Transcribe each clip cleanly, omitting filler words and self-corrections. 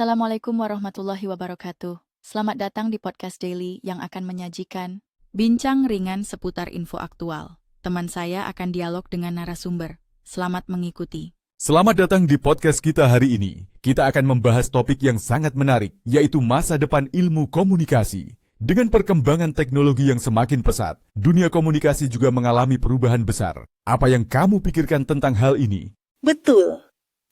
Assalamualaikum warahmatullahi wabarakatuh. Selamat datang di Podcast Daily yang akan menyajikan bincang ringan seputar info aktual. Teman saya akan dialog dengan narasumber. Selamat mengikuti. Selamat datang di podcast kita hari ini. Kita akan membahas topik yang sangat menarik, yaitu masa depan ilmu komunikasi. Dengan perkembangan teknologi yang semakin pesat, dunia komunikasi juga mengalami perubahan besar. Apa yang kamu pikirkan tentang hal ini? Betul.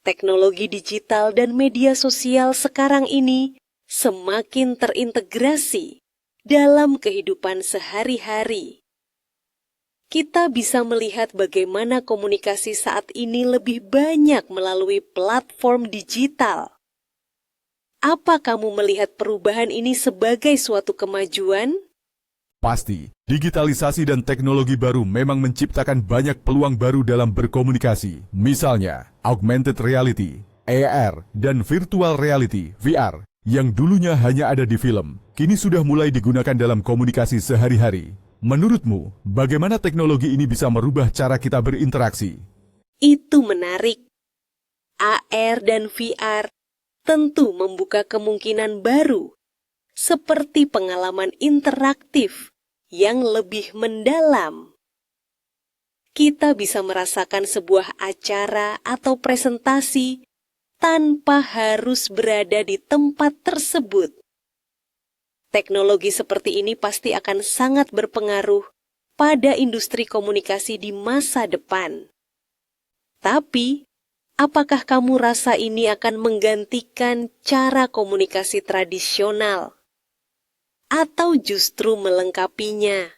Teknologi digital dan media sosial sekarang ini semakin terintegrasi dalam kehidupan sehari-hari. Kita bisa melihat bagaimana komunikasi saat ini lebih banyak melalui platform digital. Apa kamu melihat perubahan ini sebagai suatu kemajuan? Pasti, digitalisasi dan teknologi baru memang menciptakan banyak peluang baru dalam berkomunikasi. Misalnya, augmented reality, AR, dan virtual reality, VR, yang dulunya hanya ada di film, kini sudah mulai digunakan dalam komunikasi sehari-hari. Menurutmu, bagaimana teknologi ini bisa merubah cara kita berinteraksi? Itu menarik. AR dan VR tentu membuka kemungkinan baru, seperti pengalaman interaktif yang lebih mendalam. Kita bisa merasakan sebuah acara atau presentasi tanpa harus berada di tempat tersebut. Teknologi seperti ini pasti akan sangat berpengaruh pada industri komunikasi di masa depan. Tapi, apakah kamu rasa ini akan menggantikan cara komunikasi tradisional? Atau justru melengkapinya?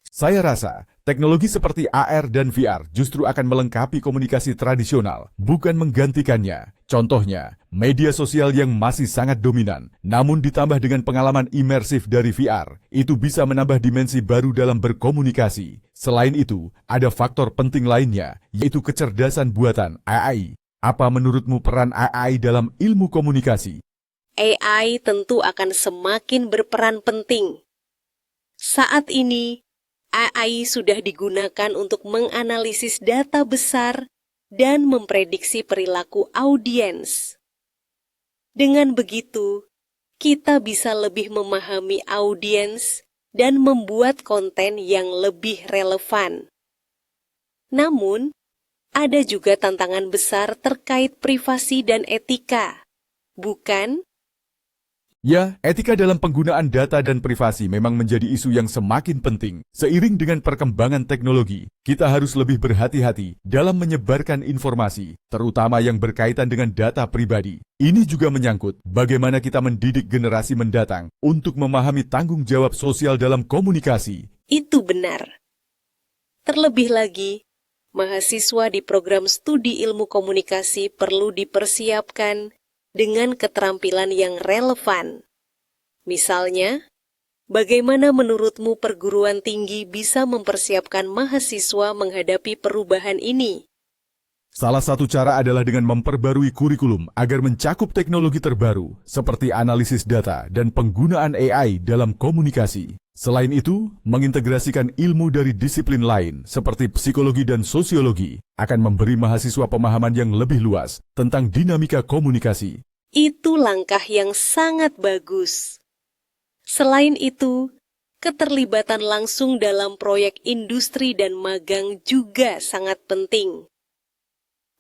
Saya rasa, teknologi seperti AR dan VR justru akan melengkapi komunikasi tradisional, bukan menggantikannya. Contohnya, media sosial yang masih sangat dominan, namun ditambah dengan pengalaman imersif dari VR, itu bisa menambah dimensi baru dalam berkomunikasi. Selain itu, ada faktor penting lainnya, yaitu kecerdasan buatan AI. Apa menurutmu peran AI dalam ilmu komunikasi? AI tentu akan semakin berperan penting. Saat ini, AI sudah digunakan untuk menganalisis data besar dan memprediksi perilaku audiens. Dengan begitu, kita bisa lebih memahami audiens dan membuat konten yang lebih relevan. Namun, ada juga tantangan besar terkait privasi dan etika, bukan? Ya, etika dalam penggunaan data dan privasi memang menjadi isu yang semakin penting. Seiring dengan perkembangan teknologi, kita harus lebih berhati-hati dalam menyebarkan informasi, terutama yang berkaitan dengan data pribadi. Ini juga menyangkut bagaimana kita mendidik generasi mendatang untuk memahami tanggung jawab sosial dalam komunikasi. Itu benar. Terlebih lagi, mahasiswa di program studi ilmu komunikasi perlu dipersiapkan dengan keterampilan yang relevan. Misalnya, bagaimana menurutmu perguruan tinggi bisa mempersiapkan mahasiswa menghadapi perubahan ini? Salah satu cara adalah dengan memperbarui kurikulum agar mencakup teknologi terbaru, seperti analisis data dan penggunaan AI dalam komunikasi. Selain itu, mengintegrasikan ilmu dari disiplin lain, seperti psikologi dan sosiologi, akan memberi mahasiswa pemahaman yang lebih luas tentang dinamika komunikasi. Itu langkah yang sangat bagus. Selain itu, keterlibatan langsung dalam proyek industri dan magang juga sangat penting.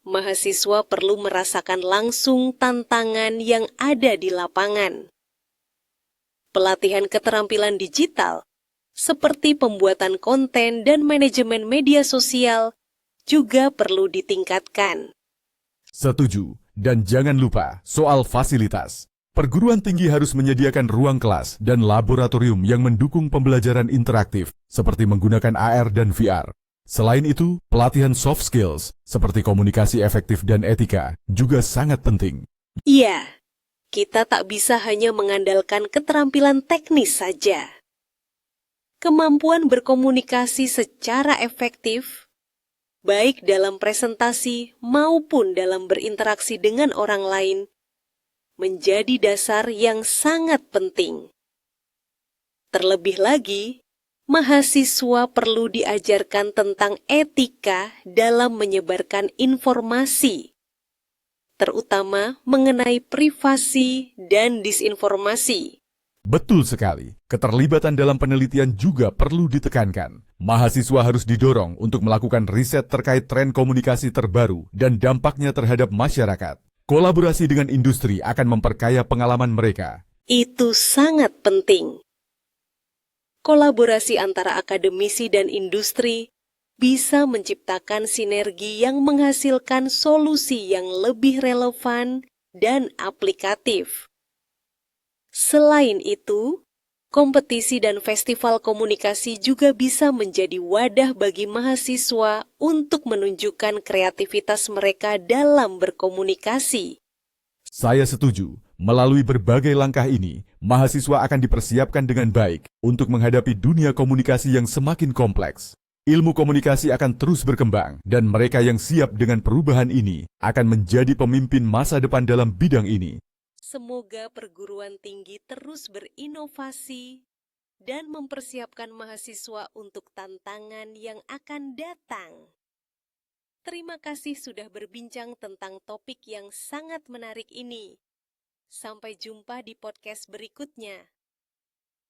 Mahasiswa perlu merasakan langsung tantangan yang ada di lapangan. Pelatihan keterampilan digital, seperti pembuatan konten dan manajemen media sosial, juga perlu ditingkatkan. Setuju, dan jangan lupa soal fasilitas. Perguruan tinggi harus menyediakan ruang kelas dan laboratorium yang mendukung pembelajaran interaktif, seperti menggunakan AR dan VR. Selain itu, pelatihan soft skills, seperti komunikasi efektif dan etika, juga sangat penting. Iya, kita tak bisa hanya mengandalkan keterampilan teknis saja. Kemampuan berkomunikasi secara efektif, baik dalam presentasi maupun dalam berinteraksi dengan orang lain, menjadi dasar yang sangat penting. Terlebih lagi, mahasiswa perlu diajarkan tentang etika dalam menyebarkan informasi. terutama mengenai privasi dan disinformasi. Betul sekali, keterlibatan dalam penelitian juga perlu ditekankan. Mahasiswa harus didorong untuk melakukan riset terkait tren komunikasi terbaru dan dampaknya terhadap masyarakat. Kolaborasi dengan industri akan memperkaya pengalaman mereka. Itu sangat penting. Kolaborasi antara akademisi dan industri bisa menciptakan sinergi yang menghasilkan solusi yang lebih relevan dan aplikatif. Selain itu, kompetisi dan festival komunikasi juga bisa menjadi wadah bagi mahasiswa untuk menunjukkan kreativitas mereka dalam berkomunikasi. Saya setuju, melalui berbagai langkah ini, mahasiswa akan dipersiapkan dengan baik untuk menghadapi dunia komunikasi yang semakin kompleks. Ilmu komunikasi akan terus berkembang, dan mereka yang siap dengan perubahan ini akan menjadi pemimpin masa depan dalam bidang ini. Semoga perguruan tinggi terus berinovasi dan mempersiapkan mahasiswa untuk tantangan yang akan datang. Terima kasih sudah berbincang tentang topik yang sangat menarik ini. Sampai jumpa di podcast berikutnya.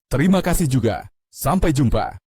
Terima kasih juga. Sampai jumpa.